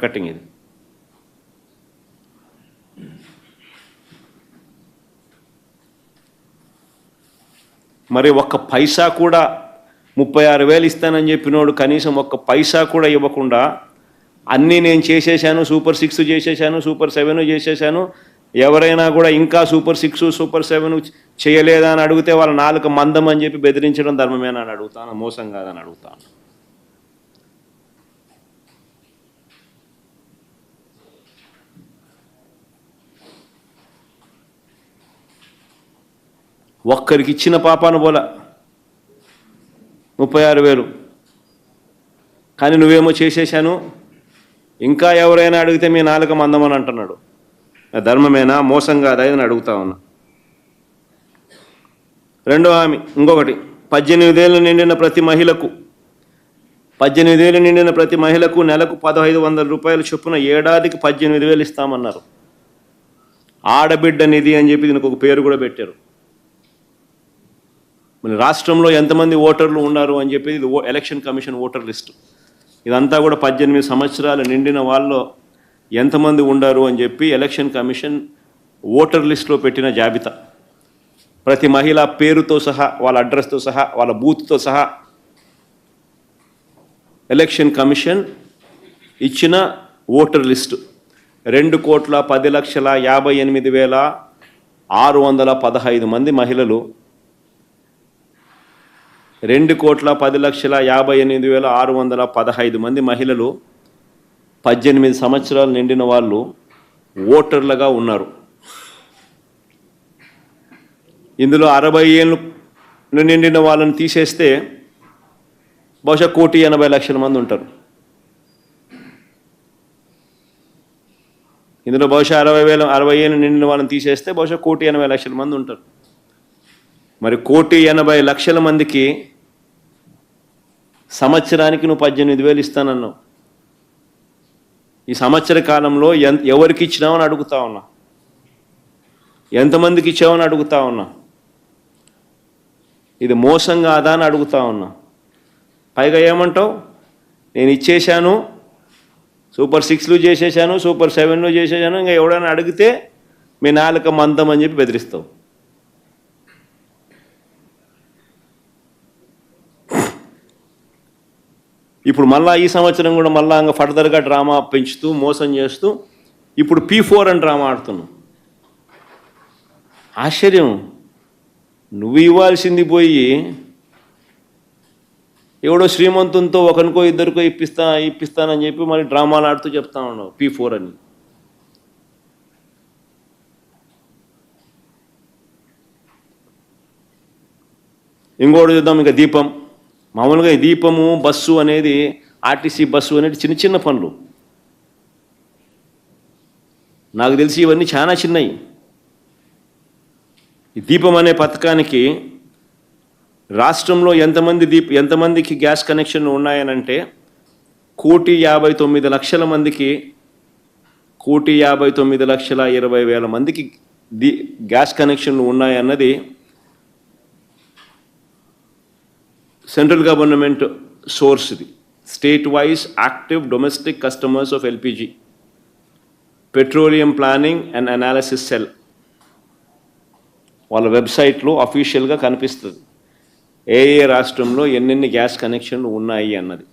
Cutting ఇది. మరి ఒక్క పైసా కూడా 36,000 ఇస్తానని చెప్పినోడు కనీసం ఒక్క పైసా కూడా ఇవ్వకుండా అన్నీ నేను చేసేసాను, సూపర్ 6 చేసేసాను, సూపర్ 7 చేసేసాను, ఎవరైనా కూడా ఇంకా సూపర్ 6 సూపర్ 7 చేయలేదా అని అడిగితే వాళ్ళ నాలుక మందం అని చెప్పి బెదిరించడం ధర్మమేనా అని అడుగుతాను, మోసం కాదని అడుగుతాను. ఒక్కరికి ఇచ్చిన పాపాను పోల 36,000, కానీ నువ్వేమో చేసేసాను, ఇంకా ఎవరైనా అడిగితే మీ నాలుక మందమని అంటున్నాడు. ధర్మమేనా, మోసం కాదా అని అడుగుతా ఉన్నా. రెండో హామీ ఇంకొకటి, 18 ఏళ్ళు నిండిన ప్రతి మహిళకు 18 ఏళ్ళు నిండిన ప్రతి మహిళకు నెలకు 1,500 రూపాయల చొప్పున ఏడాదికి 18,000 ఇస్తామన్నారు. ఆడబిడ్డ నిధి అని చెప్పి దీనికి ఒక పేరు కూడా పెట్టారు. మన రాష్ట్రంలో ఎంతమంది ఓటర్లు ఉన్నారు అని చెప్పి ఇది ఎలక్షన్ కమిషన్ ఓటర్ లిస్టు. ఇదంతా కూడా 18 సంవత్సరాలు నిండిన వాళ్ళు ఎంతమంది ఉండారు అని చెప్పి ఎలక్షన్ కమిషన్ ఓటర్ లిస్టులో పెట్టిన జాబితా. ప్రతి మహిళ పేరుతో సహా, వాళ్ళ అడ్రస్తో సహా, వాళ్ళ బూత్తో సహా ఎలక్షన్ కమిషన్ ఇచ్చిన ఓటర్ లిస్టు 2,10,58,615 మంది మహిళలు, 2,10,58,615 మంది మహిళలు 18 సంవత్సరాలు నిండిన వాళ్ళు ఓటర్లుగా ఉన్నారు. ఇందులో 60 ఏళ్ళు నిండిన వాళ్ళని తీసేస్తే బహుశా 1,80,00,000 మంది ఉంటారు. ఇందులో బహుశా 60 ఏళ్ళు నిండిన వాళ్ళని తీసేస్తే బహుశా 1,80,00,000 మంది ఉంటారు. మరి 1,80,00,000 మందికి సంవత్సరానికి నువ్వు 18,000 ఇస్తానన్నావు. ఈ సంవత్సర కాలంలో ఎవరికి ఇచ్చినావని అడుగుతా ఉన్నా, ఎంతమందికి ఇచ్చావని అడుగుతా ఉన్నా. ఇది మోసం కాదా అని అడుగుతా ఉన్నా. పైగా ఏమంటావు, నేను ఇచ్చేశాను, సూపర్ 6లు చేసేసాను, సూపర్ 7లు చేసేసాను, ఇంకా ఎవడైనా అడిగితే మీ నాలుక మందం అని చెప్పి బెదిరిస్తావు. ఇప్పుడు మళ్ళీ ఈ సంవత్సరం కూడా మళ్ళీ ఇంకా ఫర్దర్గా డ్రామా పెంచుతూ మోసం చేస్తూ ఇప్పుడు P4 అని డ్రామా ఆడుతున్నావు. ఆశ్చర్యం, నువ్వు ఇవ్వాల్సింది పోయి ఎవడో శ్రీమంతునితో ఒకరికో ఇద్దరికో ఇప్పిస్తానని చెప్పి మరి డ్రామాలు ఆడుతూ చెప్తా ఉన్నావు P4 అని. ఇంకోటి చూద్దాం, ఇంకా దీపం. మామూలుగా ఈ దీపము, బస్సు అనేది, ఆర్టీసీ బస్సు అనేది చిన్న చిన్న పనులు. నాకు తెలిసి ఇవన్నీ చాలా చిన్నవి. ఈ దీపం అనే పథకానికి రాష్ట్రంలో ఎంతమందికి గ్యాస్ కనెక్షన్లు ఉన్నాయనంటే 1,59,00,000 మందికి, 1,59,20,000 మందికి గ్యాస్ కనెక్షన్లు ఉన్నాయన్నది సెంట్రల్ గవర్నమెంట్ సోర్స్. ఇది state wise active domestic customers of LPG petroleum planning and analysis cell వాళ్ళ వెబ్సైట్లో అఫీషియల్గా కనిపిస్తుంది ఏ రాష్ట్రంలో ఎన్నెన్ని గ్యాస్ కనెక్షన్లు ఉన్నాయి అన్నది.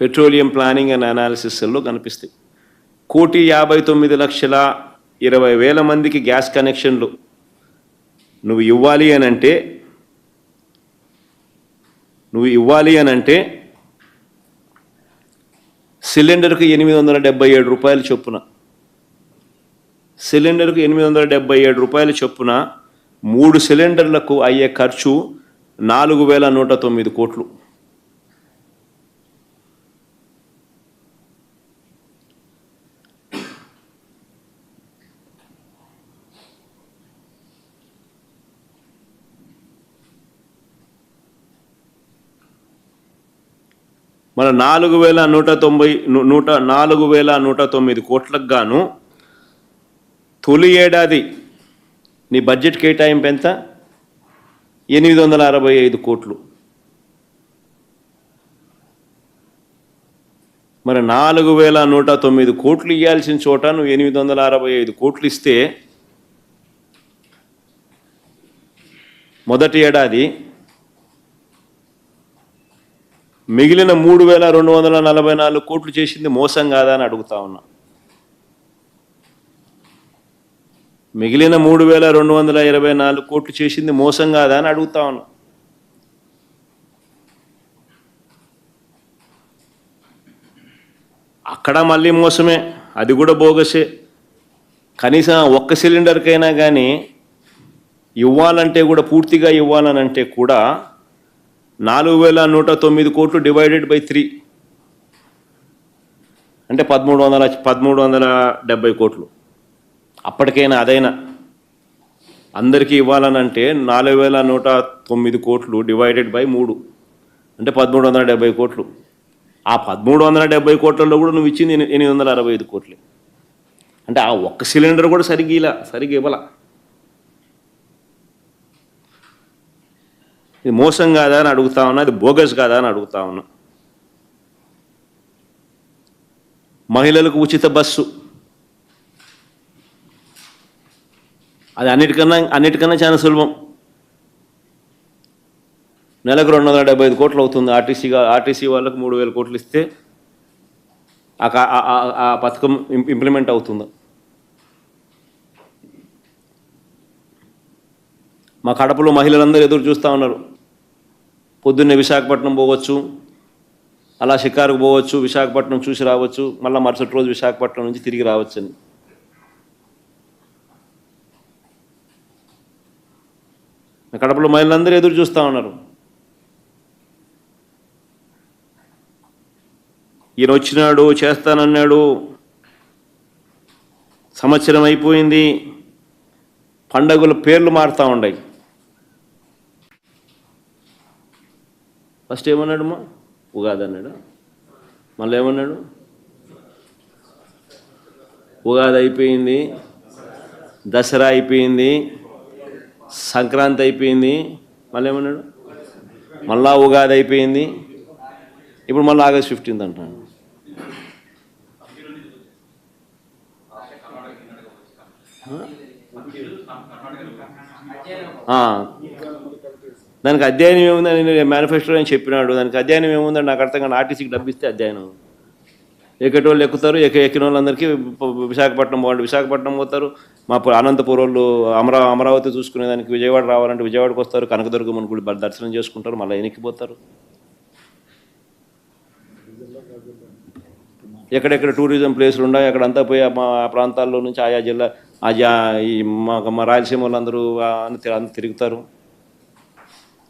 పెట్రోలియం ప్లానింగ్ అండ్ అనాలిసిస్ సెల్లో కనిపిస్తాయి. 1,59,20,000 మందికి గ్యాస్ కనెక్షన్లు నువ్వు ఇవ్వాలి అనంటే సిలిండర్కు 877 రూపాయల చొప్పున, సిలిండర్కు 877 రూపాయల చొప్పున 3 సిలిండర్లకు అయ్యే ఖర్చు 4,109 కోట్లు. మన 4,109 కోట్లకు గాను తొలి ఏడాది నీ బడ్జెట్ కేటాయింపు ఎంత? 865 కోట్లు. మరి 4109 కోట్లు ఇవ్వాల్సిన చోట నువ్వు 865 కోట్లు ఇస్తే మొదటి ఏడాది మిగిలిన 3244 కోట్లు చేసింది మోసం కాదా అని అడుగుతా ఉన్నా. మిగిలిన 3224 కోట్లు చేసింది మోసం కాదా అని అడుగుతా ఉన్నా. అక్కడ మళ్ళీ మోసమే, అది కూడా బోగసే. కనీసం ఒక్క సిలిండర్కైనా కానీ ఇవ్వాలంటే కూడా పూర్తిగా ఇవ్వాలనంటే కూడా 4109 కోట్లు డివైడెడ్ బై 3 అంటే 1370 కోట్లు. అప్పటికైనా అదైనా అందరికీ ఇవ్వాలనంటే 4109 కోట్లు డివైడెడ్ బై 3 అంటే 1370 కోట్లు. ఆ 1370 కోట్లలో కూడా నువ్వు ఇచ్చింది 865 కోట్లే. అంటే ఆ ఒక్క సిలిండర్ కూడా సరిగ్గా ఇవ్వాల. ఇది మోసం కాదా అని అడుగుతా ఉన్నా, అది బోగస్ కాదా అని అడుగుతా ఉన్నా. మహిళలకు ఉచిత బస్సు, అది అన్నిటికన్నా చాలా సులభం. నెలకు 275 కోట్లు అవుతుంది. ఆర్టీసీ వాళ్ళకు 3000 కోట్లు ఇస్తే ఆ పథకం ఇంప్లిమెంట్ అవుతుంది. మా కడపలో మహిళలందరూ ఎదురు చూస్తూ ఉన్నారు. పొద్దున్నే విశాఖపట్నం పోవచ్చు, అలా షికారుకు పోవచ్చు, విశాఖపట్నం చూసి రావచ్చు, మళ్ళీ మరుసటి రోజు విశాఖపట్నం నుంచి తిరిగి రావచ్చని. కడపలో మహిళలందరూ ఎదురు చూస్తూ ఉన్నారు. ఈయన వచ్చినాడు, చేస్తానన్నాడు, సంవత్సరం అయిపోయింది, పండగల పేర్లు మారుతూ ఉన్నాయి. ఫస్ట్ ఏమన్నాడు? ఉగాది అన్నాడు. మళ్ళీ ఏమన్నాడు? ఉగాది అయిపోయింది, దసరా అయిపోయింది, సంక్రాంతి అయిపోయింది, మళ్ళీ ఏమన్నాడు? మళ్ళా ఉగాది అయిపోయింది, ఇప్పుడు మళ్ళీ ఆగస్ట్ 15 అంటున్నాడు. దానికి అధ్యయనం ఏముందని మేనిఫెస్టోలో అని చెప్పినాడు. దానికి అధ్యయనం ఏముందని నాకు అర్థం కానీ ఆర్టీసీకి డబ్బిస్తే అధ్యయనం. ఎక్కేటోళ్ళు ఎక్కుతారు, ఎక్కిన వాళ్ళందరికీ విశాఖపట్నం పోవాలి, విశాఖపట్నం పోతారు. మా అనంతపురం వాళ్ళు అమరావతి చూసుకునేదానికి విజయవాడ రావాలంటే విజయవాడకు వస్తారు, కనకదుర్గమ్మ గుడి దర్శనం చేసుకుంటారు, మళ్ళీ ఎనికిపోతారు. ఎక్కడెక్కడ టూరిజం ప్లేసులు ఉన్నాయి అక్కడంతా పోయి మా ప్రాంతాల్లో నుంచి ఆయా జిల్లా ఈ మా రాయలసీమ వాళ్ళందరూ తిరుగుతారు.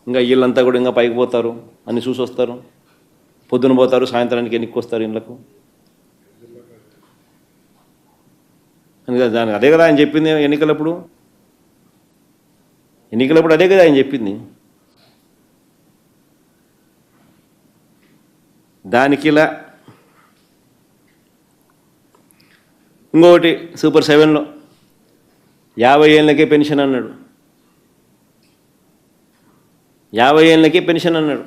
ఇంకా వీళ్ళంతా కూడా ఇంకా పైకి పోతారు, అన్ని చూసి వస్తారు. పొద్దున పోతారు, సాయంత్రానికి ఎన్నికకి వస్తారు ఇళ్ళకు. దానికి అదే కదా ఆయన చెప్పింది. ఎన్నికలప్పుడు అదే కదా ఆయన చెప్పింది. దానికి ఇలా ఇంకొకటి సూపర్ 7లో 50 ఏళ్ళకే పెన్షన్ అన్నాడు. 50 ఏళ్ళకే పెన్షన్ అన్నాడు.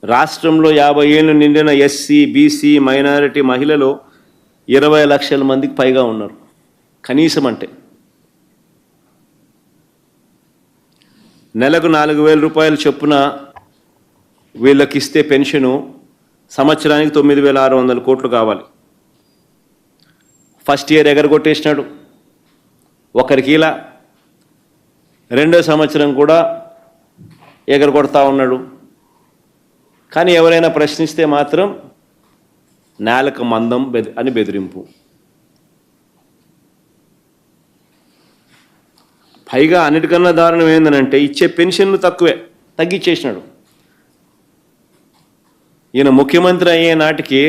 రాష్ట్రంలో 50 ఏళ్ళు నిండిన ఎస్సీ, బీసీ, మైనారిటీ మహిళలు 20 లక్షల మందికి పైగా ఉన్నారు. కనీసం అంటే నెలకు 4000 రూపాయలు చొప్పున వీళ్ళకి ఇస్తే పెన్షను సంవత్సరానికి 9600 కోట్లు కావాలి. ఫస్ట్ ఇయర్ ఎగరగొట్టేసినాడు ఒకరికి, ఇలా రెండో సంవత్సరం కూడా ఎగరగొడతా ఉన్నాడు. కానీ ఎవరైనా ప్రశ్నిస్తే మాత్రం నేలకు మందం అని బెదిరింపు. పైగా అన్నిటికన్నా దారుణం ఏంటంటే ఇచ్చే పెన్షన్లు తగ్గించేసినాడు. ఈయన ముఖ్యమంత్రి అయ్యే నాటికి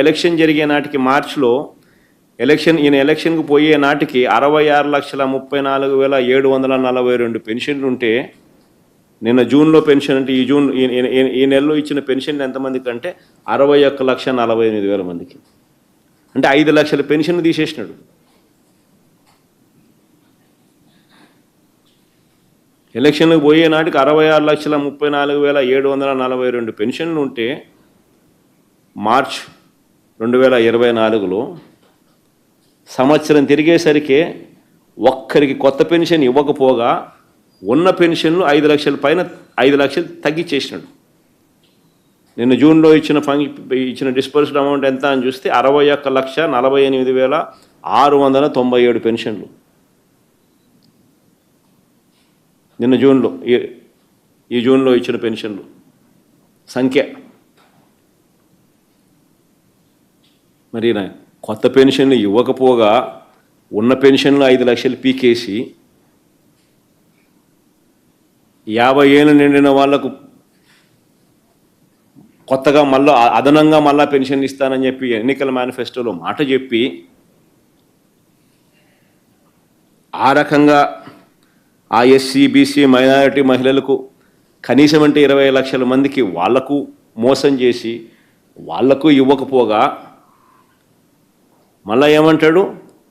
ఎలక్షన్ జరిగే నాటికి మార్చిలో ఈయన ఎలక్షన్కు పోయే నాటికి 66,34,742 పెన్షన్లు ఉంటే నిన్న జూన్లో పెన్షన్ అంటే ఈ నెలలో ఇచ్చిన పెన్షన్ ఎంతమందికి అంటే 61,48,000 మందికి. అంటే 5 లక్షల పెన్షన్ తీసేసినాడు. ఎలక్షన్లకు పోయే నాటికి 66,34,742 పెన్షన్లు ఉంటే మార్చ్ 2024లో సంవత్సరం తిరిగేసరికి ఒక్కరికి కొత్త పెన్షన్ ఇవ్వకపోగా ఉన్న పెన్షన్లు 5 లక్షల పైన 5 లక్షలు తగ్గించేసినాడు. నిన్న జూన్లో ఇచ్చిన డిస్పర్స్డ్ అమౌంట్ ఎంత అని చూస్తే 61,48,697 పెన్షన్లు నిన్న జూన్లో, ఈ జూన్లో ఇచ్చిన పెన్షన్లు సంఖ్య. మరి కొత్త పెన్షన్లు ఇవ్వకపోగా ఉన్న పెన్షన్లు 5 లక్షలు పీకేసి 50 ఏళ్ళు నిండిన వాళ్లకు కొత్తగా మళ్ళీ అదనంగా మళ్ళా పెన్షన్ ఇస్తానని చెప్పి ఎన్నికల మేనిఫెస్టోలో మాట చెప్పి ఆ రకంగా ఆ ఎస్సీ బీసీ మైనారిటీ మహిళలకు కనీసం అంటే 20 లక్షల మందికి వాళ్లకు మోసం చేసి వాళ్లకు ఇవ్వకపోగా మళ్ళా ఏమంటాడు,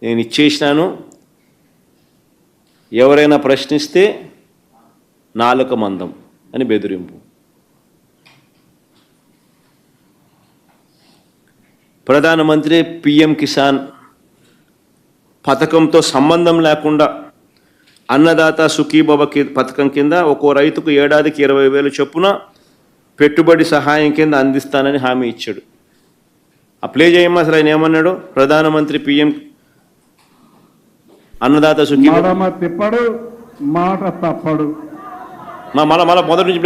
నేను ఇచ్చేసినాను, ఎవరైనా ప్రశ్నిస్తే నాలుక మందం అని బెదిరింపు. ప్రధానమంత్రి పిఎం కిసాన్ పథకంతో సంబంధం లేకుండా అన్నదాత సుఖీభవ పథకం కింద ఒక్కో రైతుకు ఏడాదికి 20,000 చొప్పున పెట్టుబడి సహాయం కింద అందిస్తానని హామీ ఇచ్చాడు. అప్లై చేయమ్మా. అసలు ఆయన ఏమన్నాడు? ప్రధానమంత్రి పిఎం అన్నదాత సుఖీభవ తిప్పడు మాట తప్పడు. మళ్ళా మొదటి నుంచి